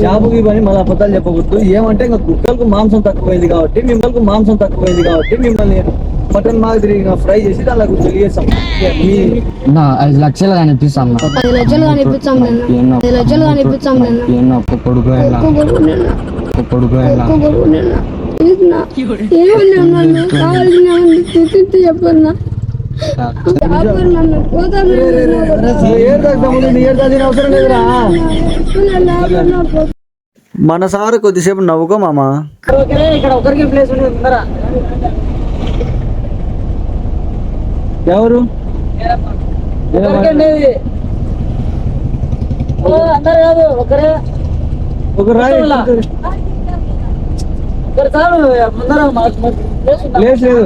జాబుకి పని మళ్ళీ అబద్ధాలు చెప్పకూడదు. ఏమంటే ఇంకా కుక్కలకు మాంసం తక్కువైంది కాబట్టి మిమ్మల్ని మటన్ మాదిరి ఫ్రై చేసి దానిలో తెలియజేస్తాం. 5 లక్షలు కనిపిస్తాం. 10 లక్షలు కనిపించాం. చెప్పన్నా మన సార్ కొద్దిసేపు నవ్వుకో మామా. ఇక్కడ ఒకరికి ప్లేస్ ఉందా? ఎవరు అందరు కాదు, ఒకరే ఒకరు రాయి. ఒకరు చాలు. ముందర ప్లేస్ లేదు.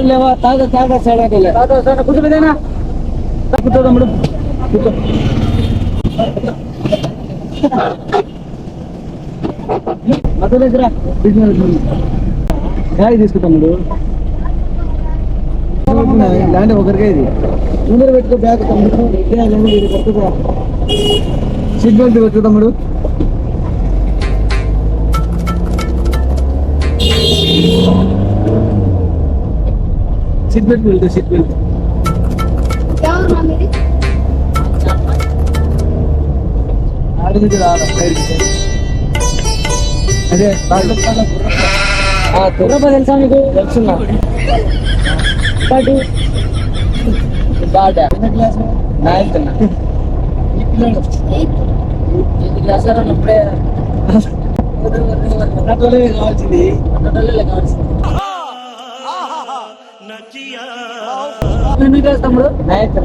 లేవా? తాగా సైడ్ కూర్చోబెదేనా? కూర్చో తమ్ముడు, కూర్చో. బ్యాగ్ తీసుకో తమ్ముడు. ఇలాంటి ఒకరికే ఇది ముందర పెట్టుకో బ్యాగ్ తమ్ముడు. సీట్ బెల్ట్ పెట్టుకో తమ్ముడు. సీట్ బెల్ట్ వెళ్తే సీట్ బెల్ట్. ఆడింది రాదా? అదే గుర్రప్ప తెలుసా మీకు? తెలుసున్నా. నైన్త్ క్లాస్ ఉన్నప్పుడే కావాల్సింది. ఎన్ని క్లాస్ తమ్ముడు? నైన్త్.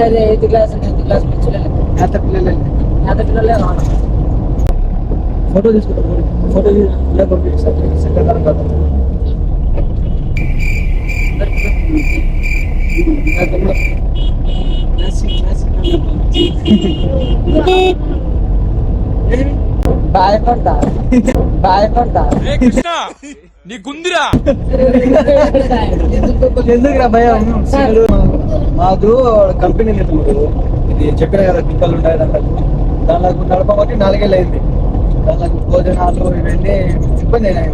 అదే 8th క్లాస్ పిల్లలే. ఫోటో తీసుకుంటాం. ఫోటో భయపడతా నీకుందిరా ఎందుకురా భయం? మాకు కంపెనీ ఇది చెప్పిన కదా, టిక్కలు ఉంటాయి దానిలో నడపబట్టి 4 ఏళ్ళు అయింది. దానిలో భోజనాలు ఇవన్నీ ఇబ్బంది అయినాయి.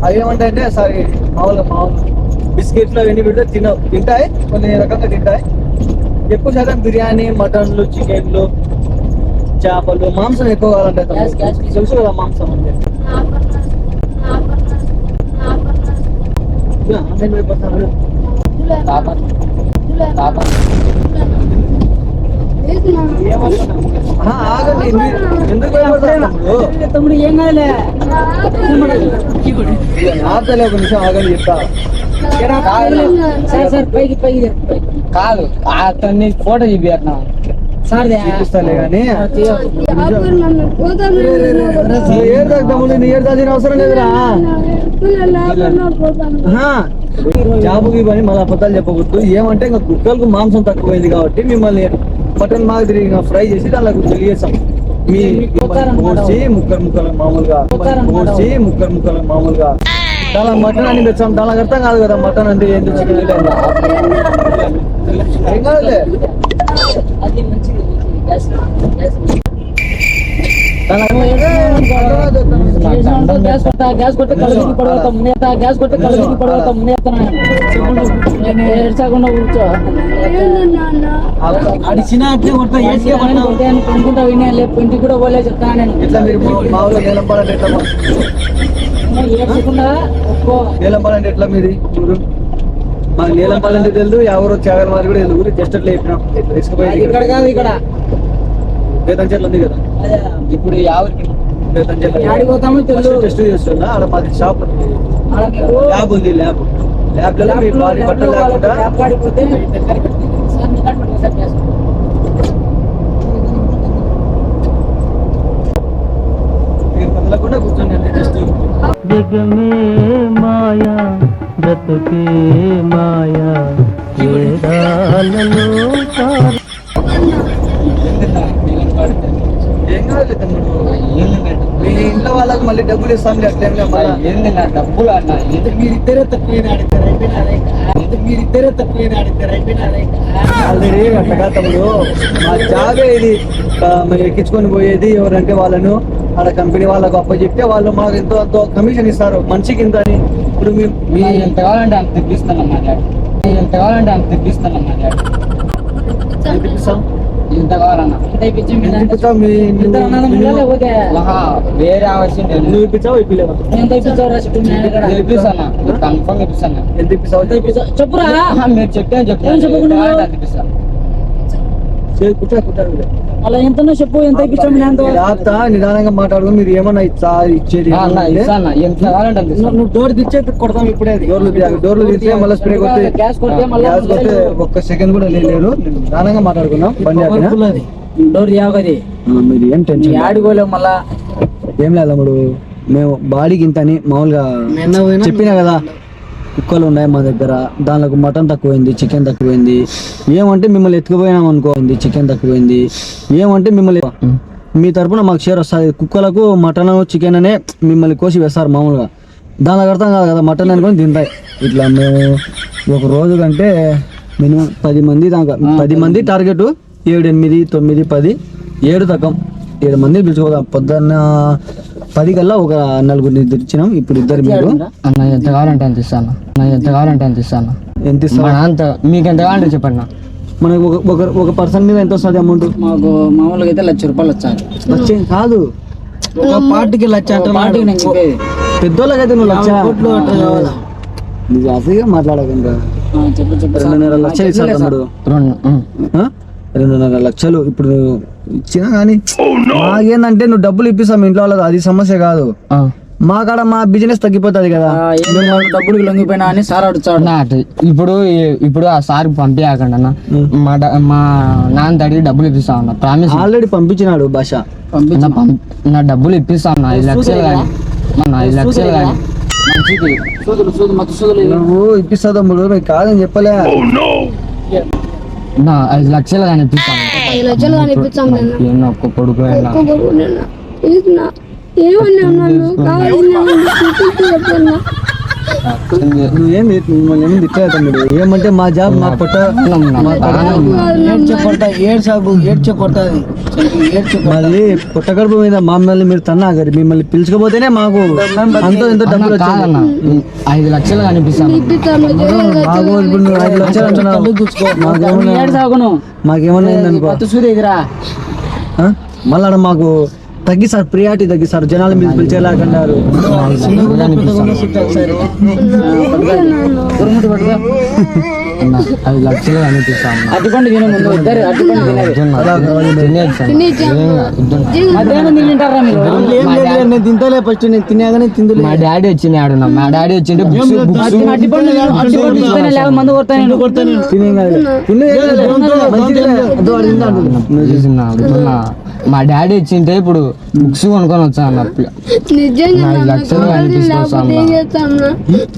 అవి ఏమంటాయంటే సారీ మామూలుగా బిస్కెట్లు అవన్నీ పెడితే తింటాయి, కొన్ని రకంగా తింటాయి. ఎక్కువ శాతం బిర్యానీ, మటన్లు, చికెన్లు, చేపలు, మాంసం ఎక్కువ కావాలంటే తెలుసు కదా మాంసం అంటే. ఆగండి, ఎందుకు తమ్ముడు? ఏం కాదులే, ఆపలే ఒక నిమిషం ఆగండి చెప్తా. సార్ పైకి కాదు అతన్ని ఫోటో చూపిస్తున్నా సార్ చూపిస్తాలే కానీ ఏడు అవసరం లేదురా. జాబుకి పని మళ్ళీ అబద్ధాలు చెప్పకూడదు. ఏమంటే ఇంకా కుక్కలకు మాంసం తక్కువైంది కాబట్టి మిమ్మల్ని మటన్ మాదిరి ఫ్రై చేసి దానిలో తెలియజేస్తాం. మీ కోసి ముక్కలు మామూలుగా దాని మటన్ అని తెచ్చాం. దానికి అర్థం కాదు కదా మటన్ అంటే ఏంటి, చికెన్ ఏం కాదులే. అది మంచిది. గ్యాస్ కొట్టి కలుగుని పడవతాం ఏడ్చకుండా కూర్చో. అడిచిన అనుకుంటా వినే లేపు ఇంటికి కూడా పోలే చెప్తాను నేను. ఎట్లా మీరు మామూలుగా నీలం పాలంటే ఎట్లా ఏడ్చకుండా ఒక్కో నీలం పాలంటే ఎట్లా మీది ఊరు? మాకు నీలం పాలంటే తెలుసు, ఎవరు చాగర్ మాది కూడా తెలుసు. జస్ట్ అట్లా చెప్పినాం. తీసుకుపోయి ఇక్కడ కాదు, ఇక్కడ వేతన చెట్లు ఉంది కదా ఇప్పుడు ఎవరికి వేతన చెట్లు ఆడిపోతామో తెలుసు. టెస్ట్ చేస్తున్నా అక్కడ మాది షాప్ ల్యాబ్ ఉంది. ల్యాబ్లలో మీ బాడీ బట్టలు లేకుండా ఆడిపోతే మీరు కదలకుండా కూర్చోండి. టెస్ట్ జగమే మాయా బ్రతుకే మాయా ఏం కాదు తమ్ముడు. మీ ఇంట్లో వాళ్ళకి మళ్ళీ డబ్బులు ఇస్తాను అట్లా మళ్ళీ ఏంది నా డబ్బులు అన్న మీరిద్దరే తక్కువ ఆల్రెడీ అట్లా తమ్ముడు మా జాబే ఇది మేము ఎక్కించుకొని పోయేది ఎవరంటే వాళ్ళను ఆడ కంపెనీ వాళ్ళకు అప్పచెప్తే వాళ్ళు మాకు ఎంతో అంతో కమిషన్ ఇస్తారు మనిషికి ఇంత అని. ఇప్పుడు మీ ఎంత కావాలంటే అంత తెప్పిస్తాను మాట్లాడు ఎంత కావాలంటే అంత తెప్పిస్తాను మాట్లాడు ఎంత కావాలన్నా ఎంత వేరే అవసరం లేదు. నువ్వు ఇప్పించావు ఇప్పలేవా ఎంత ఇప్పిస్తాను కన్ఫర్మ్ ఇప్పిస్తాను. ఎంత ఇప్పిస్తావు చెప్పురా మీరు చెప్తే చెప్తాను అలా ఎంతనో చెప్పు ఎంత ఇప్పించాము నిదానంగా మాట్లాడు. మీరు ఏమన్నా ఇచ్చేది ఎంత కావాలంటే నువ్వు డోర్ తెచ్చే కొడతాం ఇప్పుడే. డోర్లు తీస్తే మళ్ళీ స్ప్రే కొట్టి గ్యాస్ కొడితే గ్యాస్ కొడితే ఒక్క సెకండ్ కూడా లేదు. నిదానంగా మాట్లాడుకున్నాం. బండి డోర్ యావది మీరు ఏం టెన్షన్ ఆడుకోలేము మళ్ళా. ఏం లేదు తమ్ముడు, మేము బాడీకి ఇంత అని మామూలుగా చెప్పినా కదా. కుక్కలు ఉన్నాయి మా దగ్గర, దానిలో మటన్ తక్కువైంది, చికెన్ తక్కువైంది. ఏమంటే మిమ్మల్ని ఎత్తుకుపోయినాం అనుకోండి, చికెన్ తక్కువైంది. ఏమంటే మిమ్మల్ని మీ తరపున మాకు షేర్ వస్తుంది. కుక్కలకు మటన్ చికెన్ అనే మిమ్మల్ని కోసి వేస్తారు మామూలుగా. దానికి అర్థం కాదు కదా, మటన్ అనుకొని తింటాయి. ఇట్లా మేము ఒక రోజు కంటే మినిమం 10 మంది దాకా 10 మంది టార్గెట్. 7, 8, 9, 10 7 తగ్గం 7 మంది పిలుచుకోదాం. పొద్దున్న 10 కల్లా ఒక 4 తెచ్చినాం. ఇప్పుడు 2 మీరు. అన్న ఎంత కావాలంటే అంత ఇస్తాను. ఎంత కావాలంటే అంత ఇస్తాను. ఎంత ఇస్తాను? అంత మీకు ఎంత కావాలంటే చెప్పండి. మనకు ఒక పర్సన్ మీద ఎంత వస్తుంది అమౌంట్? మాకు మామూలుగా అయితే ₹1,00,000 వచ్చారు. వచ్చే కాదు, ఒక పార్టీకి 1,00,000 పార్టీకి నేను చెప్పేది. పెద్దోళ్ళకైతే నువ్వు 1,00,000 కావాలా? నీకు అసలుగా మాట్లాడకుండా చెప్పు 2.5 లక్షలు ఇస్తాను తమ్ముడు. 2.5 లక్షలు ఇప్పుడు ఇచ్చినా కానీ మాకేందంటే నువ్వు డబ్బులు ఇప్పిస్తాం ఇంట్లో వాళ్ళది, అది సమస్య కాదు. మా కాడ మా బిజినెస్ తగ్గిపోతుంది కదా. డబ్బులు లొంగిపోయినా అని సార్ అడుగుతాడు. ఇప్పుడు ఆ సార్ పంపించకండి అన్న. మా నాన్న అడిగి డబ్బులు ఇప్పిస్తా ఉన్నా. ప్రామిస్ ఆల్రెడీ పంపించినాడు భాష. నా డబ్బులు ఇప్పిస్తా ఉన్నా 5 లక్షలు కానీ 5 లక్షలు కానీ నువ్వు ఇప్పిస్తా తమ్ముడు, మీకు కాదని చెప్పలే. నా 5 లక్షలు కానీ ఇప్పిస్తాను. 5 లక్షలు కానీ ఇప్పించాం. ఏమన్నా ఒక్క కొడుకు ఏమన్నా ఉన్నాను చెప్పన్నా. నువ్వేం మిమ్మల్ని ఏమి తిట్టలేదు తమ్ముడు. ఏమంటే మా జాబ్ మా పొట్ట మాది పొట్ట కడుపు మీద మమ్మల్ని మీరు తన్నాగరి. మిమ్మల్ని పిలుచుకపోతేనే మాకు అంతో ఎంతో డబ్బులు వచ్చాయన్న. 5 లక్షలు కనిపిస్తాను. మాకు ఇప్పుడు నువ్వు 5 లక్షలు అంటున్నావు. మాకేమన్నా అయిందనుకో మళ్ళా మాకు తగ్గిస్తారు, ప్రియారిటీ తగ్గిస్తారు. జనాలు మీరు పిలిచేలాగన్నారు. 5 లక్షలు కనిపిస్తాను. నేను తింటలే ఫస్ట్, నేను తినేగానే తిందులే. మా డాడీ వచ్చినాడు. మా డాడీ వచ్చింటే మందు మా డాడీ వచ్చింటే ఇప్పుడు బుక్స్ కొనుక్కొని వచ్చా అన్నప్పుడు. 5 లక్షలు కనిపిస్తాను.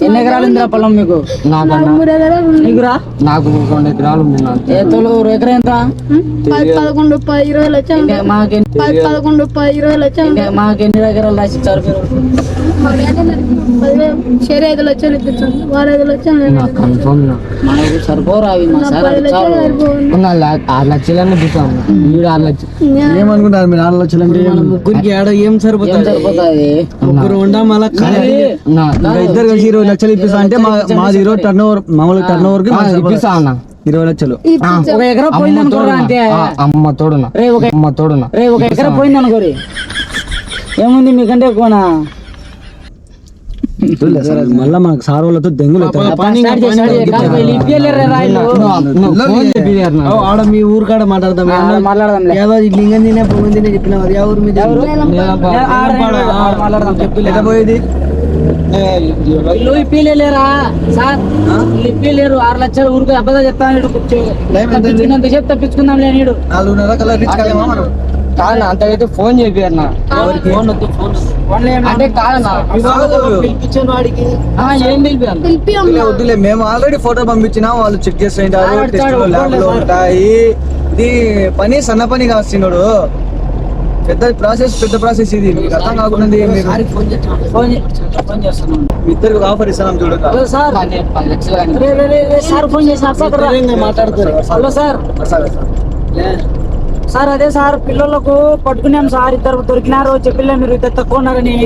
ఎన్ని ఎకరాలు ఉందిరా పొలం మీకు? నాకు 2 ఎకరాలు ఉంది. ఎకరా ఎంత? 11, 10, 20 లక్షలు. 11, 10, 20 లక్షలు. మాకు ఎన్ని ఎకరాలు రాసిచ్చారు మీరు? షేర్ 5 లక్షలు ఇప్పించాను. 5 లక్షలు కన్ఫర్మ్ మనకు సరిపోరు అవి. మా సార్ 6 లక్షలన్నీ ఇప్పిస్తాము. 6 లక్షలు ఏమనుకుంటారు మీరు? 6 లక్షలు అంటే ముగ్గురికి ఏం సరిపోతుంది? 3 ఉండా మళ్ళీ 2 కలిసి 20 లక్షలు ఇప్పిస్తా అంటే మాది 20 టర్నోవర్, మామూలు టర్నోవర్ కి ఇప్పిస్తా అన్న 20 లక్షలు. ఒక ఎకరా పోయింది అనుకోరా అంతే. అమ్మ తోడునా ఒక ఎకరా పోయింది అనుకోరి. ఏముంది మీకంటే ఎక్కువనా? మళ్ళా మనకు సార్ వాళ్ళతో దెంగులు ఆడ మీ ఊరు కాడ మాట్లాడదాం. లింగం తినే పొంగం తినే చెప్పిన ఊరు మీద పోయేది ఇప్పిలేరా సార్? ఇప్పిలేరు. 6 లక్షలు ఊరికి అబ్బదా చెప్తాను. చెప్తే తప్పించుకుందాం లేనిడు. 4.5 కల్లా రీచ్ కాలేమా మనం? కాదు అంతకైతే ఫోన్ చెప్పారు అంటే కాదన్నా. ఏం పిలిపారు? వద్దులే, మేము ఆల్రెడీ ఫోటో పంపించినా వాళ్ళు చెక్ చేస్తుంటారు. టెస్టులు ల్యాబ్లో ఉంటాయి. ఇది పని సన్న పని కాస్తున్నాడు. పెద్ద ప్రాసెస్ ఇది మీకు అర్థం కాకుండా మీ ఇద్దరికి ఆఫర్ ఇస్తాను చూడండి. సార్ 10 లక్షలు కానీ. సార్ ఫోన్ చేసి మాట్లాడుతారు. Hello sir. సార్ అదే సార్ పిల్లలకు పట్టుకున్నాం సార్, ఇద్దరు దొరికినారు, చెప్పిలే మీరు ఇద్దరు తక్కువ ఉన్నారని.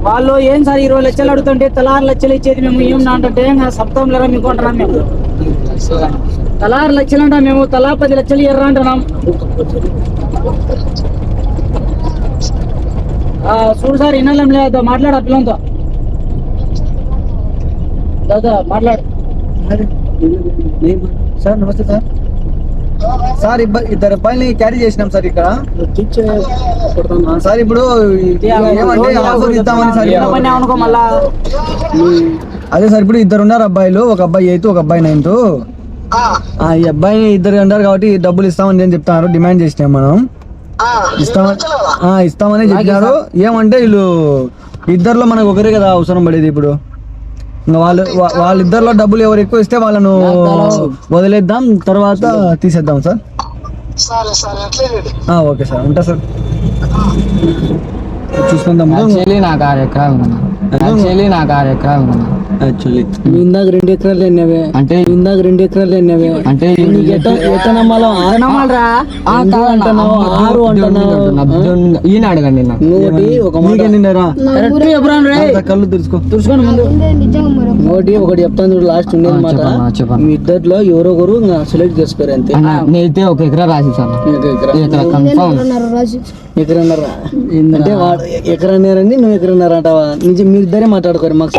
వాళ్ళు ఏం సార్ 20 లక్షలు అడుగుతుంటే తలా 6 లక్షలు ఇచ్చేది మేము ఏం అంటే సప్తం లేరా మీకు అంటున్నాం. మేము తలా 6 లక్షలు అంటాం, మేము తలా 10 లక్షలు ఎర్ర అంటున్నాం. చూడు సార్ ఇన్నలం లేదు, మాట్లాడు ఆ పిల్లలతో. దాదా మాట్లాడు సార్. నమస్తే సార్. సార్ ఇద్దరు అబ్బాయిని క్యారీ చేసినాం సార్ ఇక్కడ. సార్ ఇప్పుడు ఏమంటే ఆఫర్ ఇద్దామని సార్. అనుకో మళ్ళా. అదే సార్ ఇప్పుడు ఇద్దరు ఉన్నారు అబ్బాయిలు, ఒక అబ్బాయి 8th ఒక అబ్బాయి 9th. ఈ అబ్బాయిని ఇద్దరు ఉన్నారు కాబట్టి డబ్బులు ఇస్తామని నేను చెప్తాను, డిమాండ్ చేసినాం మనం. ఇస్తామని చెప్పినారు. ఏమంటే వీళ్ళు ఇద్దరిలో మనకు ఒకరే కదా అవసరం పడేది. ఇప్పుడు ఇంకా వాళ్ళిద్దరిలో డబ్బులు ఎవరు ఎక్కువ ఇస్తే వాళ్ళను వదిలేద్దాం, తర్వాత తీసేద్దాం సార్. ఓకే సార్, ఉంటా సార్. చూసుకుందాం. నాకు 6 ఎకరాలు యాక్చువల్లీ ఇందాక 2 ఎకరాలు ఎన్నవే అంటే ఇందాక 2 ఎకరాలు ఎన్నవే అంటే ఈయన అడగండి. కళ్ళు తెరుచుకో. ఒకటి చెప్తాను చూడు, లాస్ట్ ఉండేది మాట. మీ ఇద్దరిలో ఎవరొకరు సెలెక్ట్ చేసుకోరు అంతే. నేనైతే 1 ఎకరా రాసిస్తాను. ఎకరన్నర అంటే వాడు ఎకరన్నారని నువ్వు ఎకరన్నర అంటావా? నిజం మీరు ఇద్దరే మాట్లాడుకోరు. మాకు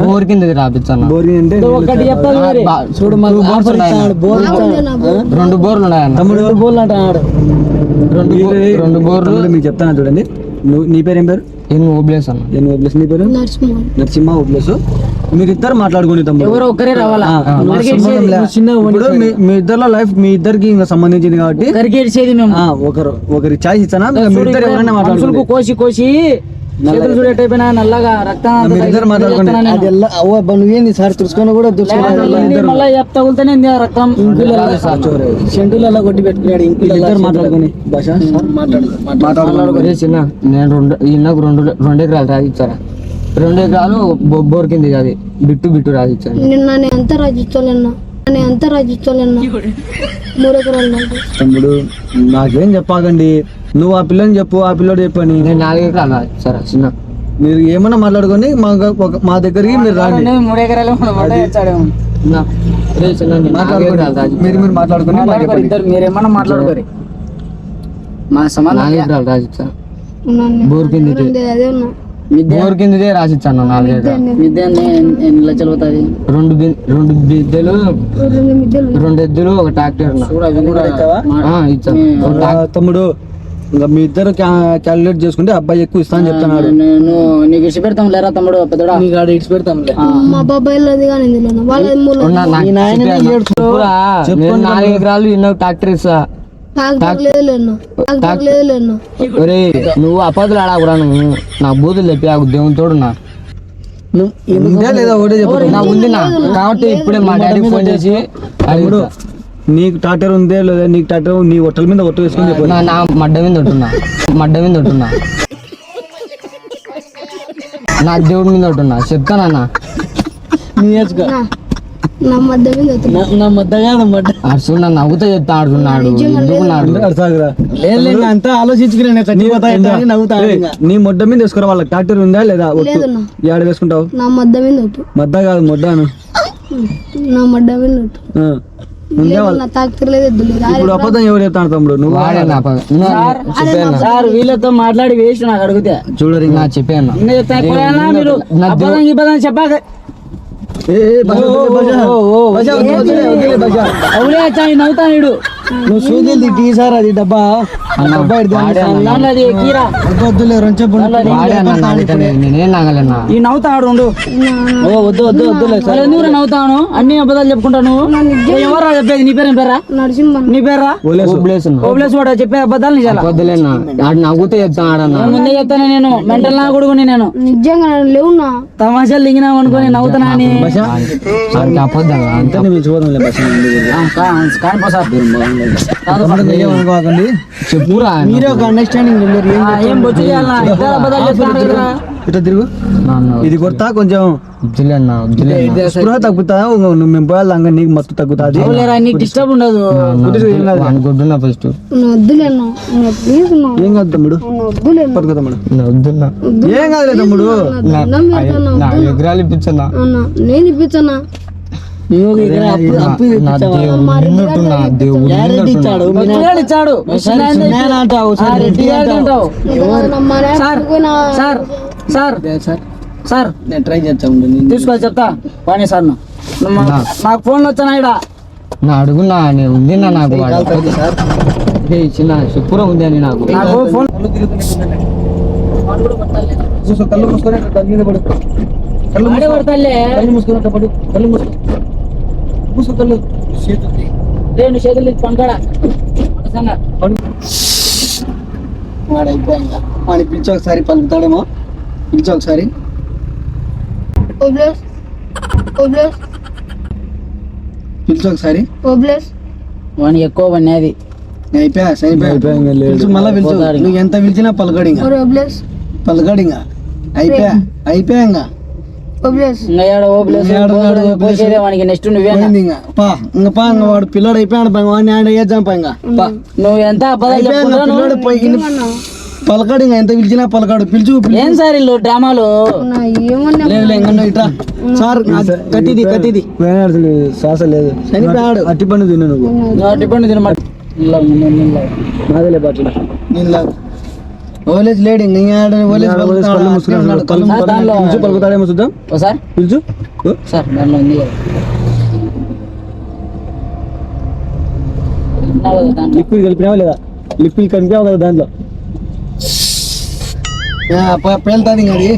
బోర్ కింద రాపించాను. అంటే ఒకటి చెప్తాను చూడు, మాకు ఆఫర్ ఇస్తాడు. 2 బోర్లు ఉన్నాయన్న. తమ్ముడు 2 బోర్లు అంటాడు. 2 బోర్లు మీకు చెప్తాను చూడండి. నీ పేరు ఏం పేరు? ఓబ్లేస్ అన్న. నీ పేరు నరసింహ ఓబ్లేస్. మీరిద్దరు మాట్లాడుకుని తమ్ముడు ఎవరో ఒకరే రావాలా. ఇప్పుడు మీ ఇద్దరిలో లైఫ్ మీ ఇద్దరికి ఇంకా సంబంధించింది కాబట్టి ఒకరి ఛాయిస్ ఇస్తానా? మీ ఇద్దరు ఎవరైనా మాట్లాడుకో. కోసి చేతులు చూడేట అయిపోయినా నల్లగా రక్తం నువ్వేంది సార్ తుడుచుకొని కూడా మళ్ళీ తగులుతానే రక్తం. సెంటులలో కొట్టి పెట్టుకున్నాడు. ఇద్దరు మాట్లాడుకుని చిన్న నేను 2 ఎకరాలు రాసిచ్చారా. 2 ఎకరాలు బోర్ కింద అది బిట్టు రాసిచ్చాను. నిన్న ఎంత రాజిస్తలేనా 3 ఎకరాలు. తమ్ముడు నాకేం చెప్పాకండి, నువ్వు ఆ పిల్లని చెప్పు, ఆ పిల్లడు చెప్పని. నేను 4 ఎకరాలు రాసిచ్చారా చిన్న. మీరు ఏమన్నా మాట్లాడుకొని మా దగ్గరికి మీరు రాండి. 3 ఎకరాలు మీరు మాట్లాడుకొని ఇద్దరు మీరేమన్నా మాట్లాడుకోరు. మా సమాధానం 4 ఎకరాలు రాసిచ్చాను. బోర్ కిందదే రాసిచ్చాను. 4 ఎకరాలు. ఎన్ని లక్షలు అవుతుంది? 2 బిద్దెలు 2 ఎద్దులు 1 ట్రాక్టర్ ఇచ్చాను. తమ్ముడు ఇంకా మీ ఇద్దరు క్యాలిక్యులేట్ చేసుకుంటే అబ్బాయి ఎక్కువ ఇస్తా అని చెప్తున్నాడు. నీకు ఇచ్చి పెడతాం లేరా తమ్ముడు, పెద్దడా నీకు ఆడ ఇచ్చి పెడతాం. మా బాబాయ్ 4 ఎకరాలు ఎన్నో ట్రాక్టర్ ఇస్తా. నువ్వు అపదులు ఆడకురా, నువ్వు నా బూతులు చెప్పి ఆ దేవుని తోడు నా లేదా ఒకటే చెప్పు. నా ఉంది నా కాబట్టి ఇప్పుడే మా డాడీకి ఫోన్ చేసి అడుగుడు. నీకు ట్రాక్టర్ ఉందే లేదా? నీకు ట్రాక్టర్ నీ ఒట్టల మీద ఒట్టు వేసుకొని చెప్పు. నా మడ్డ మీద ఉంటున్నా నా దేవుడి మీద ఉంటున్నా చెప్తానన్నా. అర్జున్ నన్ను నవ్వుతా చెప్తా ఆడుతున్నాడు. అంతా ఆలోచించుకునే నీ మొడ్డ మీద వేసుకోరా. వాళ్ళకి ట్రాక్టర్ ఉందా లేదా? ఏడ వేసుకుంటావు? మద్ద కాదు, మొడ్డాను. ఇప్పుడు అబద్ధం ఎవరు చెప్తాను తమ్ముడు? నువ్వు సార్ వీళ్ళతో మాట్లాడి వేస్ట్ నాకు అడిగితే చూడరు. చెప్పాను చెప్పాక నవ్వుతాడు. నువ్వు సూదిల్ది టీ సార్, అది డబ్బా ఈ నవ్వుతాడు. వద్దు ఎందుకు నవ్వుతాను? అన్ని అబద్ధాలు చెప్పుకుంటాను. ఎవరా చెప్పేది? నీ పేరు పేరా? నీ పేరా? ఓబ్లేస్ వాడు చెప్పే అబద్ధాలు నవ్వుతే చెప్తాను. ముందే చెప్తాను నేను. మెంటల్ నా కొడుకుని నేను. నిజంగా లేవునా తమాషాలు దిగినావు అనుకోని నవ్వుతానా అని. అబద్ధం అంతే. ఏమనుకోకండి, చెప్పురా మీరే ఒక అండర్స్టాండింగ్ మీరు ఏం బొచ్చు చేయాలన్నా ఇద్దరు అబద్ధాలు చెప్తున్నారు కదా. ఇట్లా తిరుగు, ఇది కొడతా కొంచెం వద్దులే అన్న వద్దులే అన్న. స్పృహ తగ్గుతా, మేము పోయాలి అంగ నీకు మత్తు తగ్గుతుంది. అవులేరా నీకు డిస్టర్బ్ ఉండదు. అనుకుంటున్నా ఫస్ట్ వద్దులేను ప్లీజ్ ఏం కాదు తమ్ముడు, వద్దులేను పట్టుకో తమ్ముడు, వద్దున్నా ఏం కాదులే తమ్ముడు. నా విగ్రహాలు ఇప్పించన్నా అన్న నేను ఇప్పించనా నా దేవుడు నిన్నట్టున్నా దేవుడు ఇచ్చాడు మినాడు ఇచ్చాడు అంటావు ఆ, రెడ్డి గారు అంటావు. సార్ సార్ సార్ సార్ నేను ట్రై చేస్తా ఉండు. తీసుకోవాలి చెప్తా వాణి సార్ నాకు ఫోన్లు వచ్చానా ఇక్కడ నా అడుగున్నా నేను ఉంది నా నాకు వాడు. సార్ ఏయ్ చిన్న చెప్పురా ఉంది అని నాకు నాకు ఫోన్ చూసుకో, కళ్ళు మూసుకొని దాని మీద పడు, కళ్ళు వాడే పడతాలే. కళ్ళు మూసుకున్నట్టు పడు, కళ్ళు మూసుకో, మూసుకో కళ్ళు. రెండు చేతులు పంకాడా వాడిని పిలిచి ఒకసారి పలుకుతాడేమో, పిలిచి ఒకసారి ఓబ్లెస్ ఓబ్లెస్ పిలిచి ఒకసారి. ఓబ్లెస్ వాణి ఎక్కువ పడినది. అయిపోయా పిలిచి మళ్ళీ పిలిచు, నువ్వు ఎంత పిలిచినా పలకడు ఇంకా, ఓబ్లెస్ పలకడు ఇంకా. అయిపోయా ఇంకా ఓబ్లెస్ ఇంకా ఏడ ఓబ్లేస్ పోసేదే వానికి నెక్స్ట్ నువ్వేనా పోయింది ఇంకా. పా ఇంకా వాడు పిల్లడు అయిపోయాడు, వాడిని ఆడ వేద్దాం పా ఇంకా. పా నువ్వు ఎంత అబద్ధాలు అయిపోయా ఇంకా, చెప్పుకుంటున్నావు? పిల్లోడు పోయి పలకడు ఇంకా, ఎంత పిలిచినా పలకడు. పిలుచు ఏం సార్ ఇల్లు డ్రామాలు ఏమన్నా లేదు ఇంకా ఇట్లా సార్ కత్తిది శ్వాస లేదు, చనిపోయాడు. అట్టి పండు తిన్నా నువ్వు, డిపెండ్ తినమాట నాదేలే బాట్ల నేను ఓలేజ్ లేడు ఇంకా, ఓలేజ్ పలుకుతాడేమో చూద్దాం. సార్ పిలుచు సార్ దాంట్లో ఉంది కదా. ఉన్నావు కదా దాంట్లో. లిక్విడ్ కలిపినావా లేదా, లిక్విడ్ కలిపావు కదా దాంట్లో, పేలుతాది ఇంకా అది.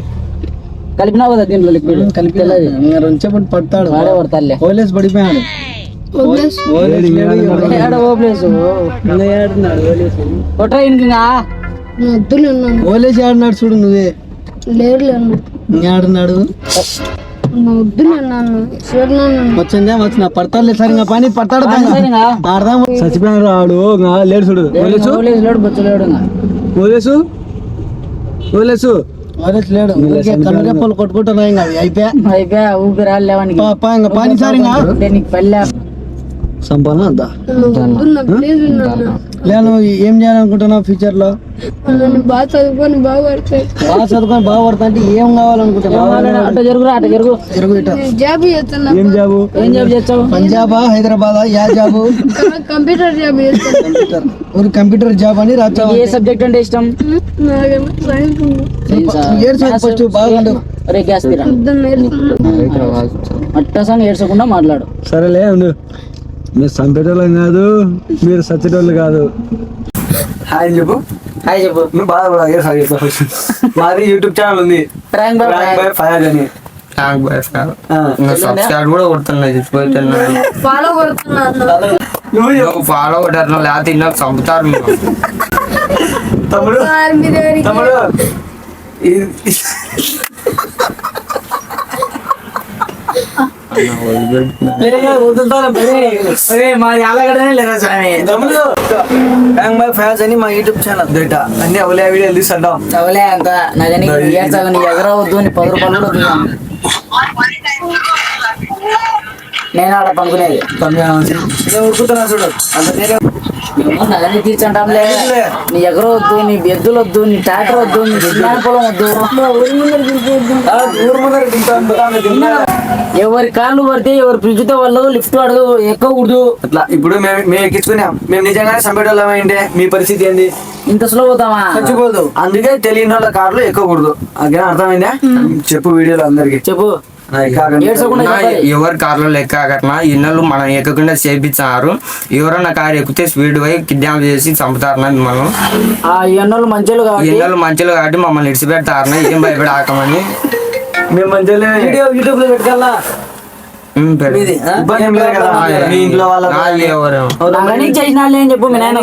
కలిపినావు కదా దీంట్లో లిక్విడ్ కలిపి ఇంకా రెండుసేపటి పడతాడు, వాడే పడతాలే. ఓలేజ్ పడిపోయాడు. ఓబ్లెస్ ఓలేజ్ లేడు, ఏడ ఓబ్లేస్ కొట్రా ఇంకా వద్దులేను ఓలేజ్ ఆడినాడు చూడు, నువ్వే లేరులేను ఇంకా ఆడున్నాడు. వద్దులేను వచ్చిన పడతాడు సార్ ఇంకా పని పడతాడు ఆడదాం. చచ్చిపోయినాడు ఆడు ఇంకా లేడు చూడు. ఓలేసు ఓబ్లేస్ లేడు బొచ్చలేడు ఇంకా ఓలేసు ఓలేసు ఓలేసు లేడు, కనురెప్పలు కొట్టుకుంటున్నా ఇంకా అవి అయిపోయా. అయిపోయా ఊపిరాలు లేవానికి ఇంకా పని సార్ ఇంకా నీకు పెళ్ళా సంపాదన అంతా ప్లీజ్ లేను. ఏం చేయాలనుకుంటున్నావు ఫ్యూచర్ లో? నన్ను బాగా చదువుకొని బాగా పడతాయి బాగా చదువుకొని బాగా పడతా అంటే ఏం కావాలనుకుంటున్నావు? అట్ట జరుగురా అట్ట జరుగు జరుగు ఇట. నేను జాబ్ చేస్తున్నా ఏం జాబు? ఏం జాబ్ చేస్తావు? పంజాబా హైదరాబాదా యా జాబు? కంప్యూటర్ జాబ్ చేస్తాను కంప్యూటర్, ఒక కంప్యూటర్ జాబ్ అని రాచావు. ఏ సబ్జెక్ట్ అంటే ఇష్టం? నాకేమో సైన్స్ ఉంది ఏడ్చు ఫస్ట్ బాగుండు. రే గ్యాస్ తీరా యుద్ధం నేర్చుకున్నా అట్టసాంగ్ ఏడ్చకుండా మాట్లాడు. సరేలే ఉండు, మీరు చంపేటోళ్ళు కాదు, మీరు సచ్చేటోళ్ళు కాదు. హాయ్ చెప్పు. హాయ్ చెప్పు. నువ్వు బాగా మాది యూట్యూబ్ ఛానల్ ఉంది, prank boy Prank by Fire అని. సబ్స్క్రైబ్ కూడా కొడుతున్నా చచ్చిపోతున్నా ఫాలో కొడుతున్నాను నువ్వు చెప్పు. ఫాలో కొట్టారు లేకపోతే ఇలా చంపుతారు మీరు. తమ్ముడు మీ దగ్గరికి తమ్ముడు మాది ఆలగడనే లేదా స్వామి. తమ్ముడు Prank by Fire అని మా యూట్యూబ్ ఛానల్ డేటా అన్ని అవలే వీడియోలు తీస్తుంటాం. అవలే అంత నాకని ఏడ్చాలి, నీ ఎగరవద్దు, నీ 10 రూపాయలు కూడా వద్దు. నేను ఆడ పనుకునేది ఉడుకుతున్నా చూడు అంత నేనే నగని తీర్చంటాంలే. నీ ఎగరవద్దు, నీ ఎద్దులు వద్దు, నీ ట్రాక్టర్ వద్దు, నీ విజ్ఞాన పొలం వద్దు. ఊరు ముందర తింటాను. ఎవరి కాళ్ళు పడితే ఎవరు పిలిచితే వాళ్ళు లిఫ్ట్ వాడు ఎక్కకూడదు. అట్లా ఇప్పుడు మేము ఎక్కించుకున్నాం, మేము నిజంగానే చంపేటోళ్ళం ఏంటి, మీ పరిస్థితి ఏంది? ఇంత స్లో పోతావా? చచ్చిపోదు. అందుకే తెలియని వాళ్ళ కార్లు ఎక్కకూడదు. అదే అర్థమైందా? చెప్పు వీడియోలో అందరికి చెప్పు. ఏడ్చకుండా చెప్పాలి. ఎవరి కార్లో లెక్క కట్టినా ఇన్నలు మనం ఎక్కకుండా చేపించారు. ఎవరన్నా కారు ఎక్కితే స్పీడ్ పోయి కిడ్నాప్ చేసి చంపుతారు మిమ్మల్ని. ఆ ఎన్నోళ్ళు మంచోళ్ళు కాబట్టి ఇన్నలు మంచిలు కాబట్టి మమ్మల్ని ఇడిచిపెడతారు. ఏం భయపడి ఆకమని మేము మంచిగా వీడియో యూట్యూబ్ లో పెట్టాలా? ఇబ్బంది ఏం లేదు కదా మీ ఇంట్లో వాళ్ళ ఎవరు చేసిన అని చెప్పు మీ నాయన.